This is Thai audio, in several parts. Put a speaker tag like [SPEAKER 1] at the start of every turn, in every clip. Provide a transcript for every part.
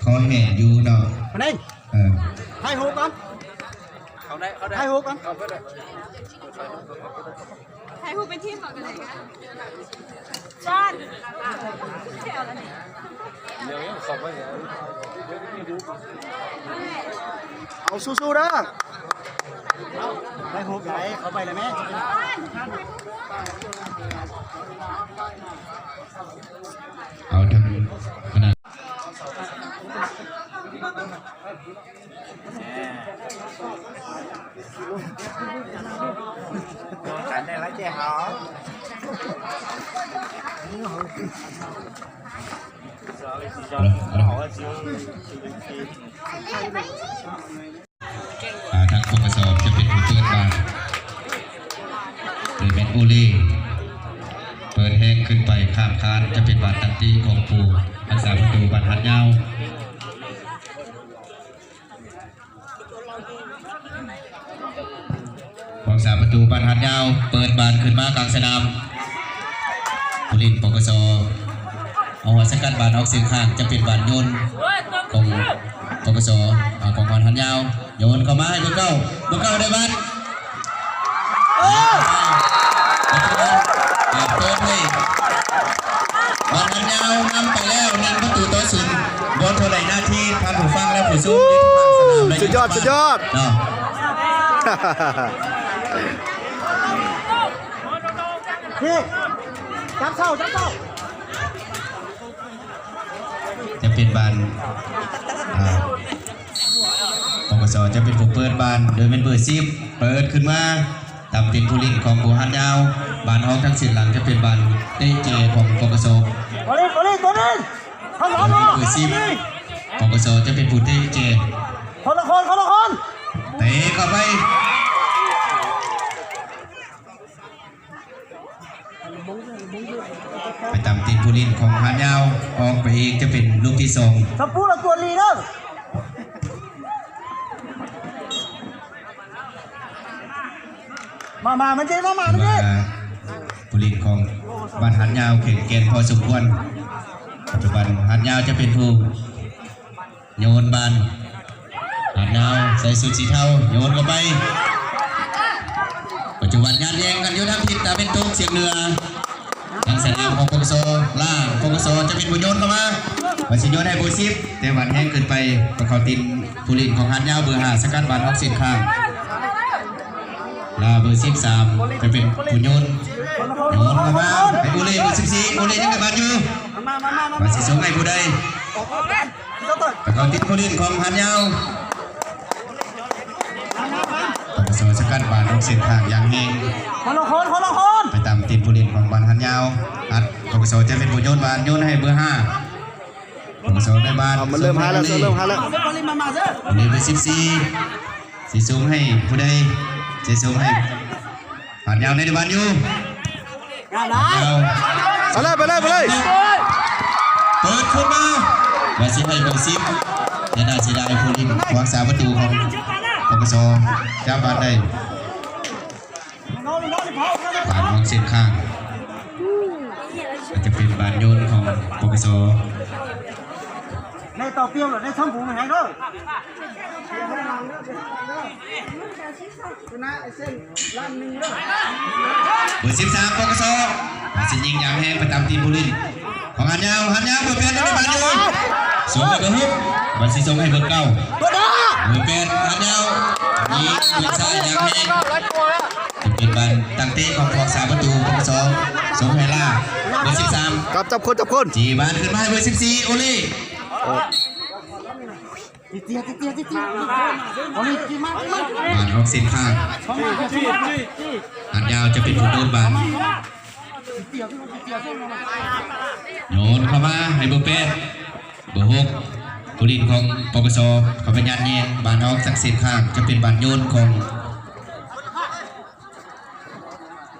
[SPEAKER 1] คอนแห่อยู่เนาะ
[SPEAKER 2] มาเองให้หูกันเขาได้ให้หูกัน
[SPEAKER 3] ให้หูเป็นทีมก่อนกันเลยกันจ้าน
[SPEAKER 2] เอาสู้ๆนะให้หูใหญ่เขาไปเลยไหม
[SPEAKER 1] เอาทำขนาด
[SPEAKER 2] การได้ไรเจ้าเขา
[SPEAKER 1] ทางปกสจะเป็นผู้เปิดบานหรือเป็นโอเล่เปิดแห้งขึ้นไปข้ามคานจะเป็นบานตันตีของปูรักษาประตูบานหัดยาวรักษาประตูบานหัดยาวเปิดบานขึ้นมากลางสนามผู้ลินปกสเอาหัวสกัดบานออกเสียงข้างจะเป็นบานโยนของปกสของบานหัดยาวโยนเข้ามาให้เบอร์เก้าได้บานเปิดให้บอลหัดยาวนำไปแล้ว1-0บอลเท่าไหร่หน้าที่ทำผู้ฟังและผู้สู้ยืนข้างสนามเลย
[SPEAKER 2] สุดยอด
[SPEAKER 1] เนาะ
[SPEAKER 2] พี่จับเศร้า
[SPEAKER 1] จะเป็นบานปปสจะเป็นผู้เปิดบานโดยเป็นเบอร์10เปิดขึ้นมาตามเป็นผู้ลินของผู้หัดยาวบานออกทั้งสิ้นหลังจะเป็นบานเตะเจของปปส
[SPEAKER 2] ตัวนี้ข้างหลังเ
[SPEAKER 1] บอร์10ปปสจะเป็นผู้เตะเจ
[SPEAKER 2] คนละคน
[SPEAKER 1] เตะเข้าไปตามตีนผู้ลินของหัดยาวออกไปอีกจะเป็นลูกที่2
[SPEAKER 2] ถ้าพูดละตัวลีเด้อมามันเจ๊มา
[SPEAKER 1] ผู้ลินของบ้านหัดยาวแข็งแกร่งพอสมควรปัจจุบันหัดยาวจะเป็นผู้โยนบานหัดยาวใส่สุดสีเทาโยนเข้าไปปัจจุบันงานแย่งกันอยู่ทางทิศตะเป็นตกเสียงเหนือทางสนามของปกสล่างปกสจะเป็นผู้โยนเข้ามาวันสิโยนให้ผู้ซิปแต่วันแห้งเกินไปประเขาตินผู้ลินของหัดยาวเบอร์5สกัดบานออกสินข้างลาเบอร์13จะเป็นผู้โยนเข้ามาให้ผู้เล่นเบอร์14ผู้เล่นยังไงบ้านอยู่มาสิส่งให้ผู้ใดประเขาตินผู้ลินของหัดยาวปกสสกัดบานออกสินข้างอย่างเฮง
[SPEAKER 2] คนละคน
[SPEAKER 1] ไปตามตินผู้ลินของบานหัดยาวอัดปกสจะเป็นผู้โยนบานโยนให้เบอร์5ปกสได้บาน
[SPEAKER 2] มันเริ่มหาแล้ว
[SPEAKER 1] ผู้เล่นเบอร์14สิส่งให้ผู้ใดจะส่งให้หัดยาวในบ้านอยู่
[SPEAKER 2] ไปเลย
[SPEAKER 1] เปิดขึ้นมาว่าสิให้เบอร์10จะน่าเสียดายผู้ลินขวางสาประตูของปกสจับบานได้บานของเส้นข้างจะเป็นบานโยนของปกส
[SPEAKER 2] ในต่อเปรี้ยวหรือในช่องผูงไงเด้อ
[SPEAKER 1] เบอร์13ปกสสิยิงยางแห้งไปตามทีมผู้ลินของหัดยาวเบอร์8ในบานอยู่ส่งให้เบอร์6บันสิส่งให้เบอร์9เบอร์8หัดยาวยิงปืนซ้ายยางแห้งเป็นบานตั้งเตะของพวกสาประตูปกสส่งให้ล่าเบอร์13
[SPEAKER 2] จับคน
[SPEAKER 1] จีบานขึ้นมาให้เบอร์14โอเล่
[SPEAKER 2] เตี้ยโอ้ยจีมาก
[SPEAKER 1] บานออกเส้นข้างหัดยาวจะเป็นผู้โดนบานโยนเข้ามาให้เบอร์8เบอร์6ผู้ลินของปปสเขาเป็นยันเย็นบานออกจากเส้นข้างจะเป็นบานโยนของ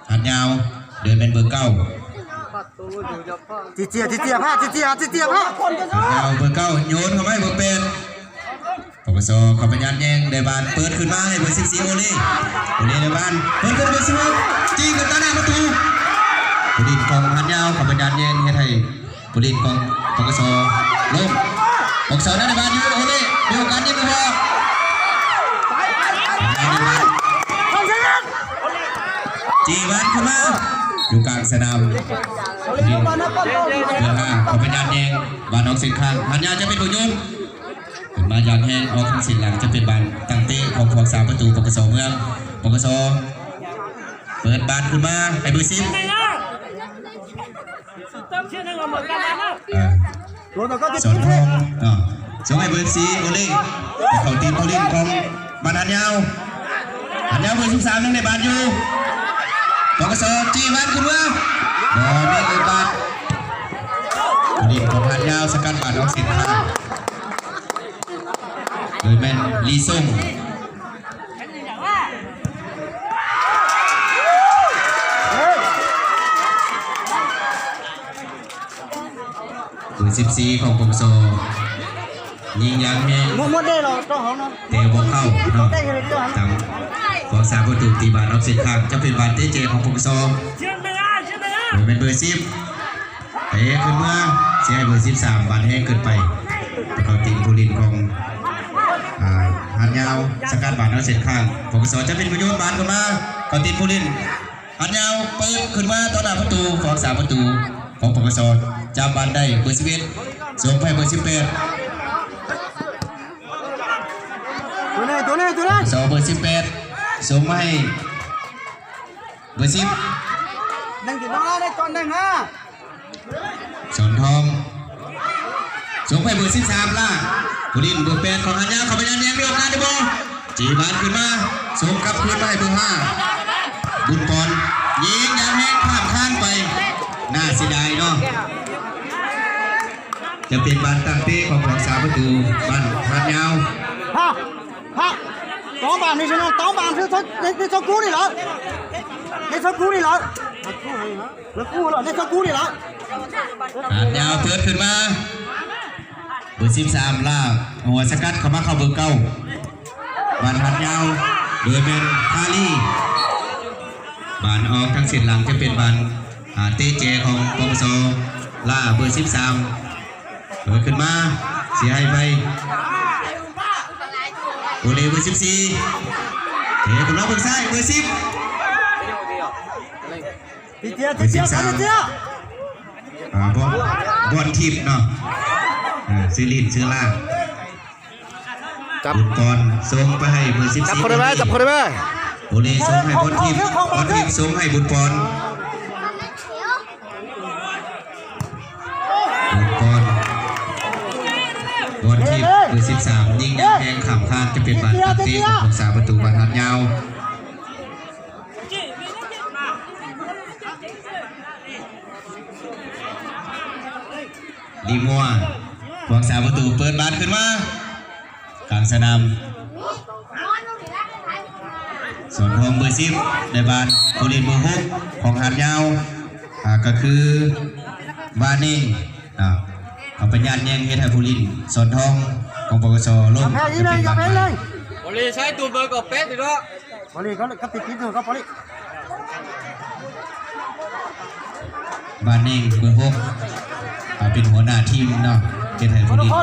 [SPEAKER 1] หัดยาวเดินเป็นเบอร์9
[SPEAKER 2] เตี้ยผ้าหัดย
[SPEAKER 1] าวเบอร์9โยนเข้ามาให้เบอร์8ปปสเขาเป็นยันแยงได้บานเปิดขึ้นมาให้เบอร์14โอเล่ในบ้านเปิดขึ้นเบอร์16จี้กับตาหน้าประตูผู้ลินของหัดยาวเขาเป็นยันแยงให้ไทยผู้ลินของปปสล้มป กษรนั่นในบ้านอยู่โอ้ยเดียวกันยังไม่พอจีบันขึ้นมาอยู่กลางสนามดินเดือห้าเขาเป็นยานแยงบานออกเส้นข้างหันยาจะเป็นผู้ยุ่งเป็นบานยางแห้งออกทางเส้นหลังจะเป็นบานตั้งเตะของพวกสามประตูปกสเมืองปกสเปิดบานขึ้นมาให้เบอร์10สอนทองส่งให้เบอร์4โอเล่เขาตีนเขาลิ้นของบานหันยาวเบอร์13นั่งในบานอยู่ปกสจีบันขึ้นมาบอลนี่เกิดบานลิ้นของหันยาวสกัดบานออกเส้นข้างโดยแมนลีซ่งตัว14ของปกสยิงยังแห้ง
[SPEAKER 2] หมดได้หรอต้องหอมนะ
[SPEAKER 1] เตะบอลเข้าเนาะตามของสามประตูตีบาทออฟเซตข้างจะเป็นบาทเตะเจของปกสโดยเป็นเบอร์10เตะขึ้นมาเสียให้เบอร์13บาทแห้งเกินไปแต่เขาตีผู้ลินของหันยาวสกัดบาทออฟเซตข้างปกสจะเป็นประโยชน์บาทขึ้นมาเขาตีผู้ลินหันยาวเปิดขึ้นมาต่อหน้าประตูของสามประตูของปกสจับบาทได้เบอร์11ส่งไปเบอร์18
[SPEAKER 2] ตัวนี้
[SPEAKER 1] สองเบอร์18ส่งมาให้เบอร์10
[SPEAKER 2] นั่งกินน้องได้ก่อนได้ฮะ
[SPEAKER 1] สอนทองส่งไปเบอร์13ล่ะผู้ลินเบอร์8ของหันยาเขาไปยันแยงมีโอกาสได้บ่จีบานขึ้นมาส่งกลับคืนมาให้เบอร์5บุญปอนยิงยางแห้งข้ามข้างไปน่าเสียดายเนาะจะเป็นบานตั้งเตะของผู้รักษาประตูบ้านหันยาว
[SPEAKER 2] ฮะต้องบานนี่ใช่ไหมต้องบานคือในชกูนี่เหรอในชกูนี่เหรอแล้วกูเหรอในชกูนี่เหรอ
[SPEAKER 1] หันยาวเปิดขึ้นมาเบอร์13ล่าหัวสกัดเข้ามาเข้าเบอร์9บานหันยาวเบอร์เป็นคาลีบานออกทางเส้นหลังจะเป็นบานเตะเจของปปสล่าเบอร์13เปิดขึ้นมาเสียให้ไปโอเล่เบอร์14เตะขึ้นมาเบอร์ซ้ายเบอร์10
[SPEAKER 2] ติเจีย
[SPEAKER 1] บอลทิพย์เนาะซื้อลินซื้อล่างจับก่อนส่งไปให้เบอร์14จับคนได้ไหมโอเล่ส่งให้บอลทิพย์ส่งให้บุญปอนบอลทิพย์เบอร์13ยิงแทงขำคานจะเป็นบาดตัดเตะของสามประตูบาดหันยาวลีมัวของสามประตูเปิดบาดขึ้นมากลางสนามส่วนทองเบอร์10ในบาดผู้เล่นเบอร์6ของหันยาวก็คือบานิ่งเขาเป็นญาติแย่งเฮดไฮพูลินสอนทองของปกสลง
[SPEAKER 2] จะเป็นบาดเลย
[SPEAKER 4] บอลใช้ตัวเบอร์กับเป็ดดีด้วย
[SPEAKER 2] บอลก็ติดอยู่ครับบอล
[SPEAKER 1] บานิ่งเบอร์6เป็นหัวหน้าทีมเนาะเฮดไฮพูลินปก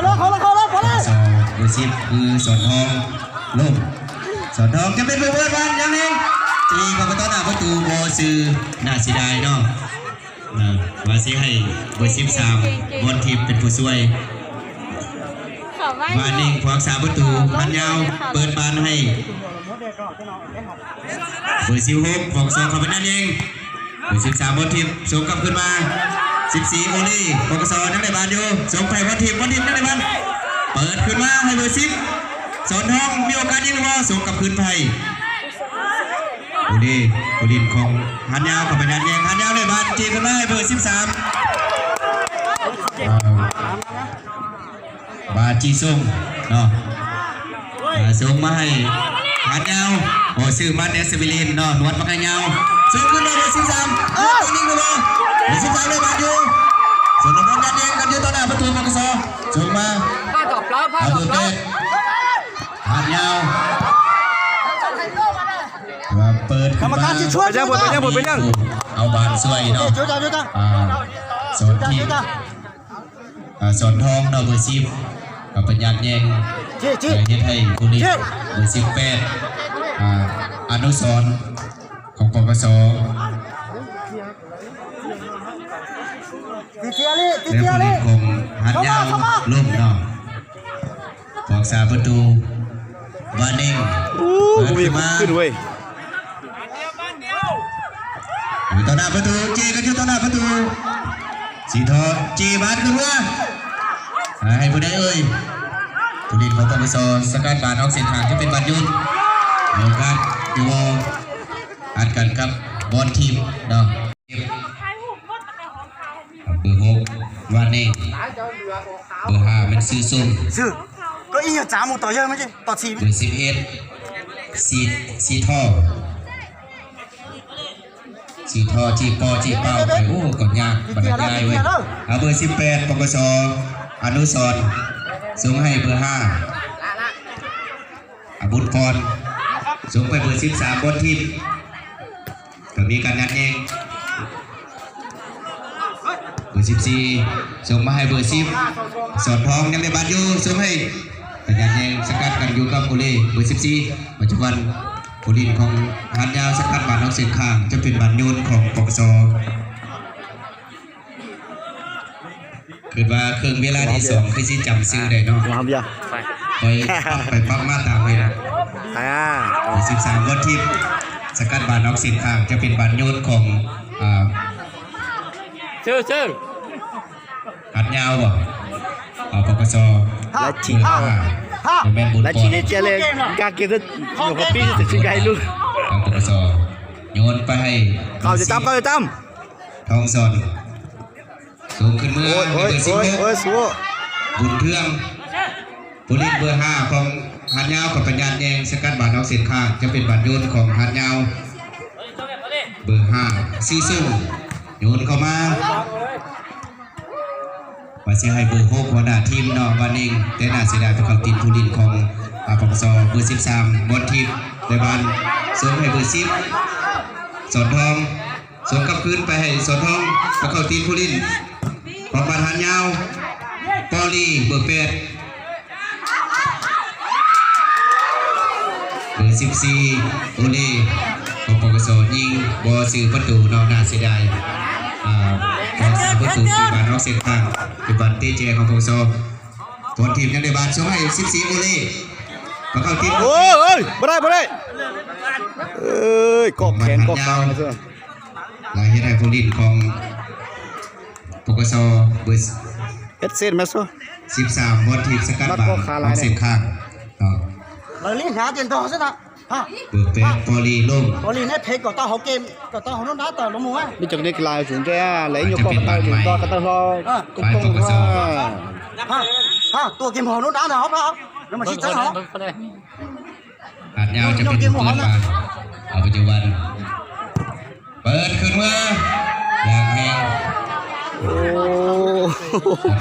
[SPEAKER 1] สเบอร์10คือสอนทองลงสอนทองจะเป็นเบอร์วันยังไงจีของต้นหน้าประตูโบซือน่าเสียดายเนาะมาซีให้เบอร์13บอลทีมเป็นผู้ช่วยมาหนึ่งพวกสามประตูพันยาวเปิดบานให้เบอร์16ของ2เขาเป็นนั่นเองเบอร์13บอลทีมส่งกลับขึ้นมา14โอลี่ปกสนั่งในบานอยู่ส่งไปบอลทีมนั่งในบานเปิดขึ้นมาให้เบอร์10สอนทองมีโอกาสยิงบอลส่งกลับขึ้นไปโอลี่โอลินของหันยาวเขาเป็นนั่นเองหันยาวในบานจีขึ้นมาให้เบอร์13บาจีส่งเนาะส่งมาให้หันยาวโอ้ซื้อมาเดสบิลินเนาะนวดปากกายาวส่งขึ้นมาเบอร์13ยิงเลยเบอร์13เลยบาดอยู่ส่วนของกันเองกันอยู่ต่อหน้าประตูปกสส่งมาเอาเบอร์8หันยาวเปิด
[SPEAKER 2] กรรมการช่วยยัง
[SPEAKER 1] เอาบานสวยเนาะสอนทีสอนทองเนาะเบอร์10 กับปัญญาแยง
[SPEAKER 2] จี้จี้
[SPEAKER 1] เฮ็ดให้ผู้นี้เบอร์18อนุสรณ์ของปปส
[SPEAKER 2] ตีเทียลี่ตี
[SPEAKER 1] และ
[SPEAKER 2] เทีย
[SPEAKER 1] ผู้
[SPEAKER 2] ลี่
[SPEAKER 1] นี้คงหันยาวลุ่มเนาะปอกษาประตูวานิ่งเปิดขึ้นมา
[SPEAKER 5] ขึ้นเว้ย
[SPEAKER 1] อยู่ต่อหน้าประตูจีกันอยู่ต่อหน้าประตูสีทองจีบาดขึ้นมาให้ผู้ใดเอ่ยผู้ดินของปปสสกัดบานออกเส้นทางที่เป็นบอลยุนโอกาสอยู่อัดกันกับบอลทีมเนาะเบอร์6วันนี้เบอร์5มันซื้อซุ่ม
[SPEAKER 2] ซื้อก็อีอย่าจ๋าหมูต่อเยอะไหมจีต่อชี
[SPEAKER 1] เบอร์11สีท่อสีท่อที่ปอที่เป้าไปโอ้ก่อนยากบรรยายเว้ยเอาเบอร์18ปปสอนุสรณ์ส่งให้เบอร์5บุญพรส่งไปเบอร์13บนทีมก็มีการนัดเองเบอร์14ส่งมาให้เบอร์10สอนทองยังได้บาดอยู่ส่งให้การนัดเองสกัดกันอยู่กับโอเล่เบอร์14ปัจจุบันผู้ดินของหันยาวสกัดบาดนอกเส้นข้างจะเป็นบาดโยนของปปสคือว่าเครื่องเวลาที่2คือสิจำซื้อได้เนาะ
[SPEAKER 5] วางเบียร์
[SPEAKER 1] ไปปั๊บมาตามไปนะ13วันทิพย์สกัดบาดนอกเส้นข้างจะเป็นบาดโยนของ
[SPEAKER 4] ชื่อ
[SPEAKER 1] หันยาวบ่ปปส
[SPEAKER 5] และชิง
[SPEAKER 2] ห้า
[SPEAKER 1] แม่นบุญ
[SPEAKER 5] และ
[SPEAKER 1] ปอ
[SPEAKER 5] ชิง
[SPEAKER 1] น
[SPEAKER 5] ในเจเลยกาเกิดอยู่กับพี่จะชิงไกลลูก
[SPEAKER 1] ของปปสโยนไปให้
[SPEAKER 5] เขาจะตั้ม
[SPEAKER 1] ทองสอนสูงขึ้นเมื่อ
[SPEAKER 5] โอ้ย
[SPEAKER 1] เบอร์16
[SPEAKER 5] สู้
[SPEAKER 1] บุญเทืองผู้เล่นเบอร์5ของหันยาวกับปัญญาแดงสกัดบาดนอกเส้นข้างจะเป็นบาดโยนของหันยาวเบอร์5ซีซุ่มโยนเข้ามาว่าสิให้เบอร์6หัวหน้าทีมเนาะวันนี้แต่น่าเสียดายเพราะเขาติดผู้เล่นของปปสเบอร์13บนทีมในบ้านส่งให้เบอร์10สอนทองส่งกลับคืนไปให้สอนทองเพราะเขาติดผู้เล่นของบ้านหันยาวปอลีเบอร์8เบอร์14โอเล่ของปปสยิงบอซื้อประตูนอกน่าเสียดายของสามประตูที่บ้านนอกเส้นทางเป็นบอลเตะเจของปปสผลทีมยังได้บาดส่งให้14โอเล่มาเข้าทีม
[SPEAKER 5] โอ้ยไม่ได้เอ้ยกอกแขนกอกกลางนะเสื้อ
[SPEAKER 1] ลายเฮ็ดให้ผู้เล่นของปปสเบอร์
[SPEAKER 5] เฮ็ดเส้นมาสู้
[SPEAKER 1] 13บอลทีมสกัดบาดนอกเส้นข้าง
[SPEAKER 2] เราเล่นหาเตียนต่อซะนะฮะ
[SPEAKER 1] เบอร์8ปอลีล่ม
[SPEAKER 2] บอลลีเนี่ยเพจก็ต้องเขาเกมก็ต้องเขาต้องด่าต่อลงมือ
[SPEAKER 5] นี่จากนี้กลายถึงแก่ไหลอยู่กอกตาถึงกอกตาทอกุ้งว่า
[SPEAKER 2] ฮะตัวเกมของนู้นด่าเขาเปล่าแล้วมาชี้จังเขา
[SPEAKER 1] อาจยาวจะเป็นผู้เปิดบานเอาปัจจุบันเปิดขึ้นมาอย่างแห้ง
[SPEAKER 5] โอ้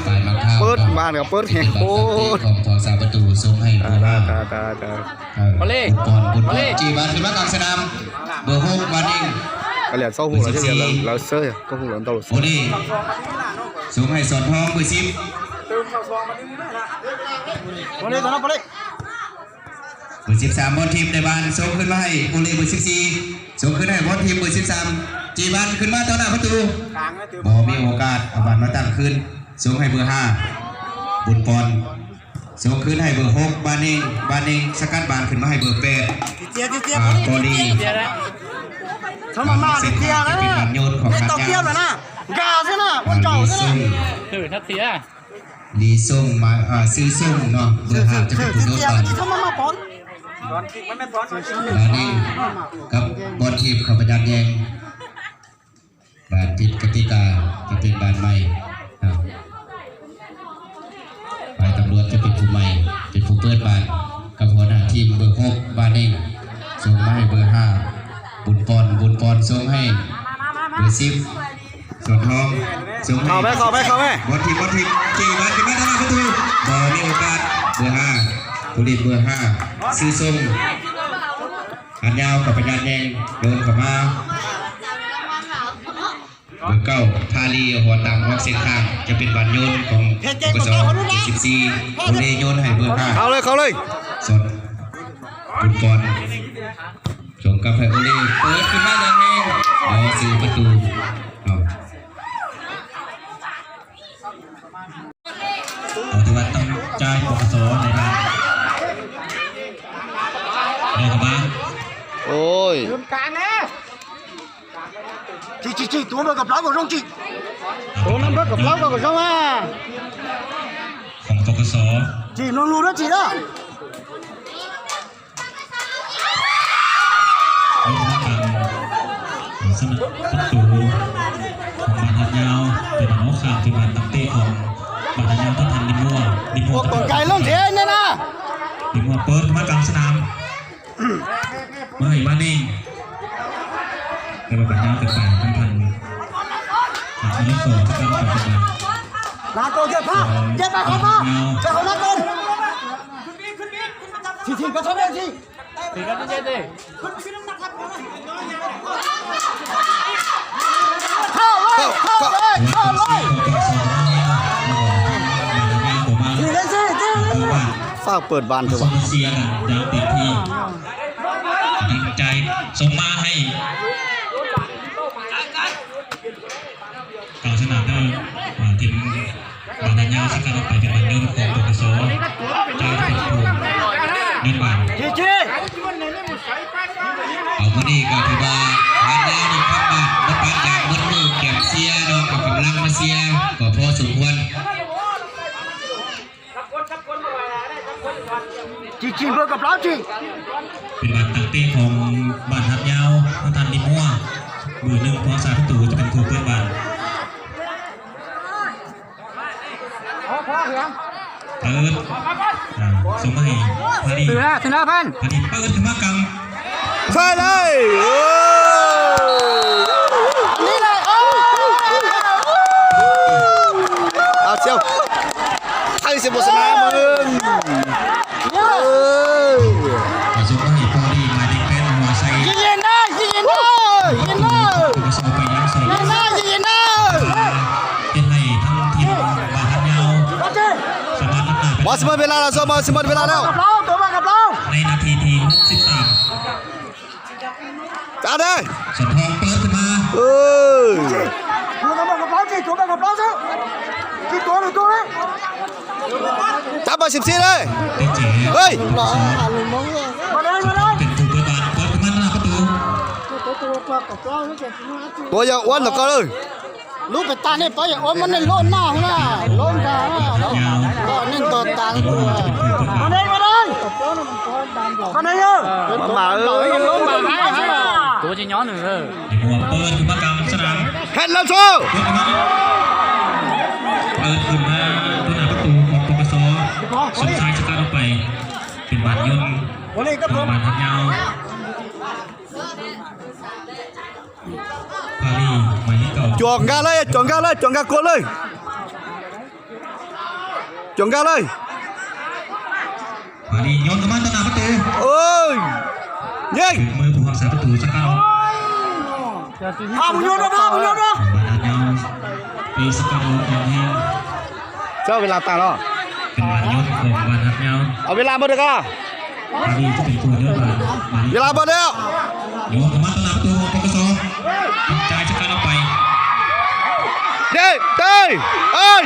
[SPEAKER 1] ไปมาข้าว
[SPEAKER 5] เปิดบ้านกับเปิดแหงโอ้
[SPEAKER 1] ของทองสามประตูส่งให้ผู้ว่า
[SPEAKER 5] ตา
[SPEAKER 1] บุญปอนจีบันขึ้นมากลางสนามเบอร์6วันเอง
[SPEAKER 5] ก็เหลือเศร้าหัวแล้วที่เราเซ่ก็หัวเราตลอด
[SPEAKER 1] โอ้นี่ส่งให้สอนทองเบอร์10
[SPEAKER 2] บอลลีตอนนั้นบอลลี
[SPEAKER 1] เบอร์13บอลทีมในบ้านส่งขึ้นมาให้โอเล่เบอร์14ส่งขึ้นให้บอลทีมเบอร์13จีบันขึ้นมาต่อหน้าประตูบอมีโอกาสเอาบันมาตั้งขึ้นส่งให้เบอร์5บุญปอนส่งขึ้นให้เบอร์6บานเองสกัดบานขึ้นมาให้เบอร์8
[SPEAKER 2] เจี๊ยบ
[SPEAKER 1] ปอลี
[SPEAKER 2] ทำมาเจี๊ยบแล้วนะไม่ต้องเทียบแล้วนะกาซะนะวันเก่าซะนะ
[SPEAKER 4] ทัดเสีย
[SPEAKER 1] ลีส่งมาซื้อส่งเนาะเบอร์5จะเป็นผู้โดน
[SPEAKER 2] เจี๊ย
[SPEAKER 1] ต
[SPEAKER 2] บ
[SPEAKER 1] อน
[SPEAKER 2] ที่ทำมาปอน
[SPEAKER 1] บานเองกับบอลทีมขับประดันแยงบานผิดกติกาจะเป็นบานใหม่ฝ่ายตำรวจจะเป็นผู้ใหม่เป็นผู้เปิดบานกับหัวหน้าทีมเบอร์6บานเองส่งมาให้เบอร์5บุญปอนส่งให้เบอร์10ส่วนทองส่งให้
[SPEAKER 5] เข้าไหม
[SPEAKER 1] บอลทีมจีบอลขึ้นมาทางประตูบอลมีโอกาสเบอร์5ผู้เล่นเบอร์5ซื้อส่งหันยาวกับปัญญาแดงโดนเข้ามา เบอร์เก้าพาลีหัวต่ำออกเส้นข้างจะเป็นบันโยนของกส14โอเลโยนให้เบอร์5
[SPEAKER 5] เข้าเลย
[SPEAKER 1] สดบุญบอลชมกับไพโอเล่เปิดขึ้นมาอย่างนี้รอซื้อประตูเอาแต่ว่าต้องจ่ายปกสในบ้านเดี๋ยวกลับมา
[SPEAKER 5] โอ้ย
[SPEAKER 2] chị túa vào gặp lão vào trong chị túa năm đất gặp lão vào trong à
[SPEAKER 1] ของปกส
[SPEAKER 2] chị nó luôn đó chị đó
[SPEAKER 1] เอามาทำสนับประตูของบาดยาวเป็นน้องข่าวที่บาดตักเตะของบาดยาวที่ทันดิมัว
[SPEAKER 2] một con cái lớn thế nên à
[SPEAKER 1] ดิมัวเปิดมากลางสนามเมื่อไหร่มานี่แต่บาดยาวเป็นฝ่ายทันอันนี้สองที่การตัดสิน
[SPEAKER 2] là cô dẹp pha không pha dẹp không con thì có sao đây chị
[SPEAKER 4] thì nó đi đi
[SPEAKER 2] thao lên thì lên gì
[SPEAKER 5] ฝากเปิดบานเถอะวะ
[SPEAKER 1] เซียกันยาวเต็มที่ดีใจส่งมาให้กลางสนามได้ทีมบาดยาวสกัดออกไปเป็นบอลเดินของปกสใจเป็นผู้เงินบาท
[SPEAKER 2] chị
[SPEAKER 1] เอาพอดีก็ถือว่าบาดยาวนี่ครับว่าบทบาทอย่างบนมือแก็บเสียเนาะกับกำลังมาเสียก็พอสมควร
[SPEAKER 2] chị vừa gặp lão chị
[SPEAKER 1] เป็นบาดตักเตะของบาดทับยาวทันดิมัวเบอร์หนึ่งของสาประตูจะเป็นครูเพื่อนบาดเปิดส่งมาให้พอดี
[SPEAKER 2] từ ra phan
[SPEAKER 1] พอดีเปิดขึ้นมากลาง
[SPEAKER 5] ใช่เลยโอ้
[SPEAKER 2] đi này
[SPEAKER 5] เอาเชียวไทยเสียบทสนามมึง
[SPEAKER 1] มาส่งมาให้พอดีมาดีเป็นหัวใส่
[SPEAKER 2] chị nhìn đây chị nhìn đây nhìn đây
[SPEAKER 1] ปกสไปยังใส่
[SPEAKER 2] nhìn đây chị nhìn đây
[SPEAKER 1] เป็นให้ทั้งทีมบาดทับยาว
[SPEAKER 2] có chị
[SPEAKER 1] สามารถรับหน้า
[SPEAKER 5] บอสหมดเวลาแล้วบอสหมดเวลาแล้ว
[SPEAKER 2] gặp lão tụi mà gặp lão
[SPEAKER 1] ในนาทีที่63
[SPEAKER 5] จ้าได้
[SPEAKER 1] สมพงษ์เปิดขึ้นมา
[SPEAKER 5] เอ้ย
[SPEAKER 2] tụi mà gặp lão chị tụi mà gặp lão chứ chị tụi này tụi đấy
[SPEAKER 5] จับมา14เลย
[SPEAKER 1] เต็มเจ๋
[SPEAKER 5] เฮ้ย
[SPEAKER 2] mà đây
[SPEAKER 1] เป็นถูกเปิดบาดเปิดขึ้นมาหน้าประตู
[SPEAKER 5] ตัวอย่าอ้วนหรอกก็เลย
[SPEAKER 2] lúc phải tan đi phải ômมันlộn nào nè lộn cả đó nên tọt tan vào đây vào đây nhá
[SPEAKER 5] มาเอ้ย
[SPEAKER 2] lộn mà hay
[SPEAKER 4] tụi chị nhỏ nữa
[SPEAKER 1] หัวเปิดขึ้นมากลางสนาม
[SPEAKER 5] เห็นแล้วโชว์
[SPEAKER 1] เปิดขึ้นมาตัวหน้าประตูของปกสสมชายสกัดออกไปเป็นบาดยนต์ของบาดทับยาวพาลีหมายเลขเก่า
[SPEAKER 5] จวงกันเลยจวงกันเลยจวงกันกดเลยจวงกันเลย
[SPEAKER 1] พาลีโยนเข้ามาตัวหน้าประตู
[SPEAKER 5] เอ้ยยิง
[SPEAKER 1] มือผู้รักษาประตูสกัดออก
[SPEAKER 2] bao nhiêu đó
[SPEAKER 1] บาดทับยาวไปสกัดออกอย่างนี้
[SPEAKER 5] เจ้าเวลาตาแล้ว
[SPEAKER 1] เป็นบาดยนต์ของบาดทับยาว
[SPEAKER 5] เอาเวลาหมดเลยก็
[SPEAKER 1] พาลีจะเป็นตัวเลือกบาด
[SPEAKER 5] เวลาหมดแล้ว
[SPEAKER 1] โยนเข้ามาตัวหน้าประตูของปกสเป็นใจสกัดออกไป
[SPEAKER 5] เด้เด้เอ้ย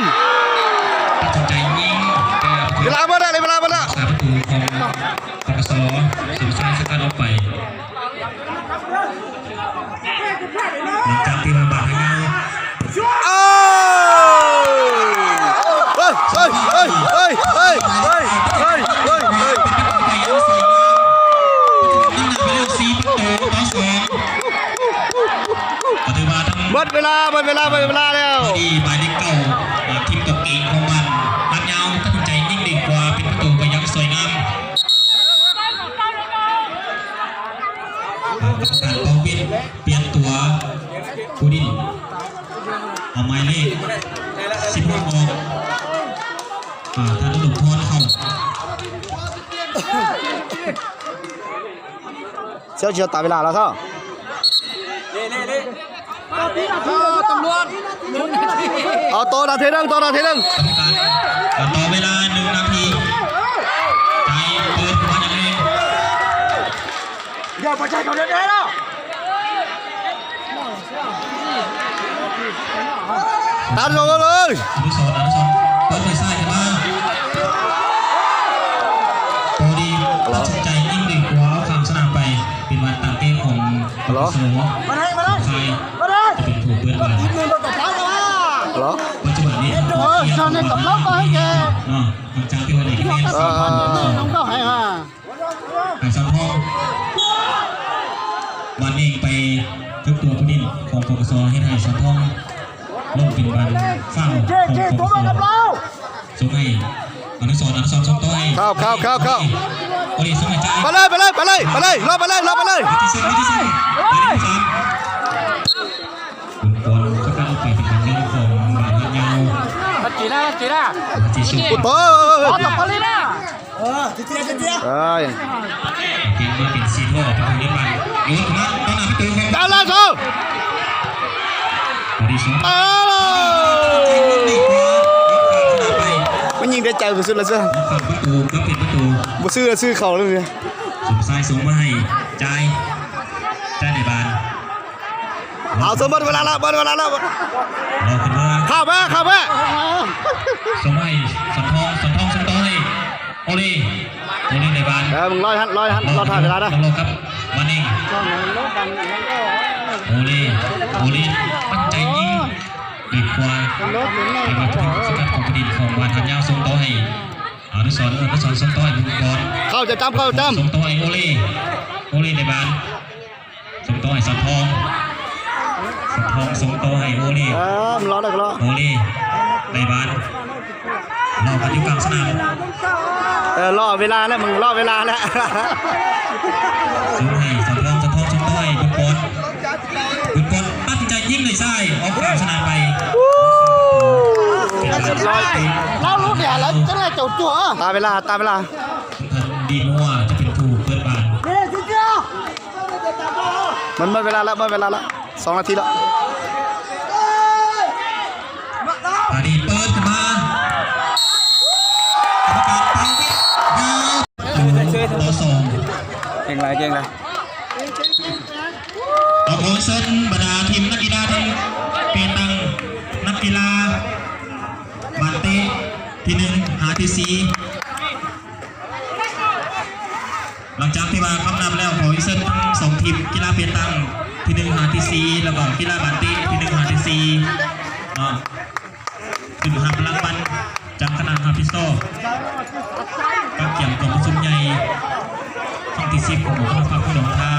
[SPEAKER 1] ตัดสินใจยิงแต่
[SPEAKER 5] เวลาหมดแล้วเวลาหมดแล้ว
[SPEAKER 1] สาประตูของปกสสมชายสกัดออกไปหลังจากที่มาบาดให้เรา
[SPEAKER 5] เอ้ยเฮ้ยเฮ้ยเฮ้ยเฮ้ยเฮ้ยเฮ้ยเฮ้ยเฮ้ย
[SPEAKER 1] ไปยังสวยงามตั้งนำไปแล้ว4ประตูต่อ2ปฏิบัติทั้ง
[SPEAKER 5] หมดเวลาแล้ว
[SPEAKER 1] ที่หมายเลขเก้าทีมตกเองของมันนัดยาวตัดสินใจยิ่งดีกว่าเป็นประตูไปยังสวยงามกรรมการกองวินเปลี่ยนตัวกูดินเอาหมายเลข16ออกท่านตุ่มพรเข้า
[SPEAKER 5] เชียวตาเวลาแล้วเท่า
[SPEAKER 4] ตำรวจ
[SPEAKER 5] เอาต่อนาทีนึงต่อนาทีนึง
[SPEAKER 1] กรรมการต่อเวลา1 นาทีใจเปิดมาอย่างนี้
[SPEAKER 2] อย่าไปใจเขาเด็ดๆแล้ว
[SPEAKER 5] ตัดลงเลย
[SPEAKER 1] อนุสรณ์เปิดไปซ้ายกันมาพอดีตัดสินใจยิงดึงหัวเอาข้ามสนามไปเป็นวันตั้งเต้ของสโม
[SPEAKER 2] มาเลยมาเลย
[SPEAKER 1] ไทย
[SPEAKER 2] มาเลย
[SPEAKER 1] จะเป็นถูกเพื่อนบ้าน
[SPEAKER 2] ยิงมันต่อเท้ากันว่า
[SPEAKER 5] เหรอ
[SPEAKER 1] ปัจจุบันนี้
[SPEAKER 2] ชาวเน็ตกับล็อกก็ให้แก
[SPEAKER 1] เนาะหลังจากที่วันนี้ก็เป็นสองพัน
[SPEAKER 2] น้องก็ให้ฮะ
[SPEAKER 1] หางสังทองวันเองไปทึกตัวผู้ดินของปกสให้ไทยสังทองลงเป็นวันเฝ้าของปกสส่งให้อนุสรณ์ส่งต่อให้โอริสมัยใจ
[SPEAKER 5] ไปเลยรอไปเลย
[SPEAKER 1] ที่สุดไปที่สามคุณบอลก็การเปลี่ยนเป็นทางเรื่องของบาดยาว
[SPEAKER 4] จีน่า
[SPEAKER 1] ที่สุด
[SPEAKER 5] โอ้ย
[SPEAKER 4] ต่อไปเลยนะ
[SPEAKER 2] เจี๊ยบ
[SPEAKER 5] เอ้ย
[SPEAKER 1] เกมมาเป็นซีโร่ของเลี้ยงมันโยนมาต้อนรับประตูของ
[SPEAKER 5] ดาวแล้วโซ่
[SPEAKER 1] โอริส
[SPEAKER 5] มันยิงได้ใจสุดเลยเสื้อ
[SPEAKER 1] ฝั่งประตูก็เป็นประตู
[SPEAKER 5] บ่ซื้อเขาเลย
[SPEAKER 1] ส่งซ้ายส่งมาให้ใจในบ้าน
[SPEAKER 5] เอาสมบัติเวลาละหมดเวลาละ
[SPEAKER 1] รอขึ้นมา
[SPEAKER 5] เข้ามา
[SPEAKER 1] ส่งให้สันทองส่งต่อให้โอลีในบ้าน
[SPEAKER 5] มึงรอท่านรอท่านเวลานะ
[SPEAKER 1] รอครับมาเองโอลีมั่นใจยิงดีกว่าเป็นวัตถุสำคัญของประดิษฐ์ของวานทันยาวส่งต่อให้อนุสรณ์ส่งต่อให้บุญกร
[SPEAKER 5] เข้าจะจำ
[SPEAKER 1] ส่งต่อให้โอลีในบ้านส่งต่อให้สันทองส่งต่อให้โอลี
[SPEAKER 5] มึงรอได้ก็รอ
[SPEAKER 1] โอลีในบ้านรอกันอยู่กลางสนาม
[SPEAKER 5] รอเวลาแล้วมึงรอเวลาแล้ว
[SPEAKER 1] ส่งให้สันทองส่งต่อให้บุญกรตัดสินใจยิงเลยใช่ออกกลางสนามไป
[SPEAKER 2] เรารู้เดี๋ยวแล้วจะได้เจ้าตัว
[SPEAKER 5] ตามเวลา
[SPEAKER 1] ทันดีนัวจะเป็นถูกเปิดบ้าน
[SPEAKER 2] เฮ้ยเจี๊ยบ
[SPEAKER 5] มันหมดเวลาแล้ว2 นาทีแล้ว
[SPEAKER 1] อดีตเปิดขึ้นมากรรมการเป่าวิยาวต่อ2
[SPEAKER 5] เก่งไร
[SPEAKER 1] เราขอเชิญบรรดาทีมนักกีฬาที่เป็นตังนักกีฬาบาเต้ที่1หาที่4หลังจากที่มาคำนำแล้วขอเชิญทั้ง2ทีมกีฬาเป็นตังที่1หาที่4แล้วก็กีฬาบาเต้ที่1หาที่4ขึ้นหับรางวัลจากคณะฮาพิโซกับเกี่ยมกองประชุมใหญ่ห้องที่10ของหมู่บ้านฟ้าผู้หลงทา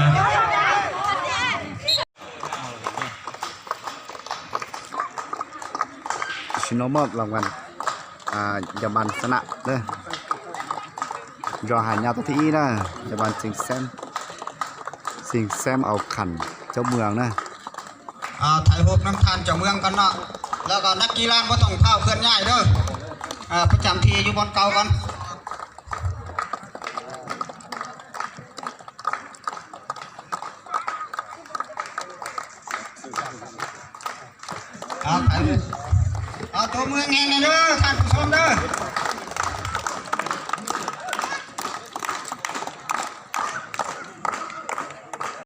[SPEAKER 5] ชิโนมอบรางวัลยาบันสนะเด้อยอหายาตัวที่นะยาบันสิงแซมเอาขันเจ้าเมืองนะ
[SPEAKER 2] ถ่ายรูปน้ำทานเจ้าเมืองกันเนาะแล้วก็นักกีฬาก็ต้องเข้าเคลื่อนย้ายเด้อประจำที่อยู่บนเก่ากันถ่ายรูปตัวเมืองแห่งนี้เด้อท่านผู้ชมเด้อ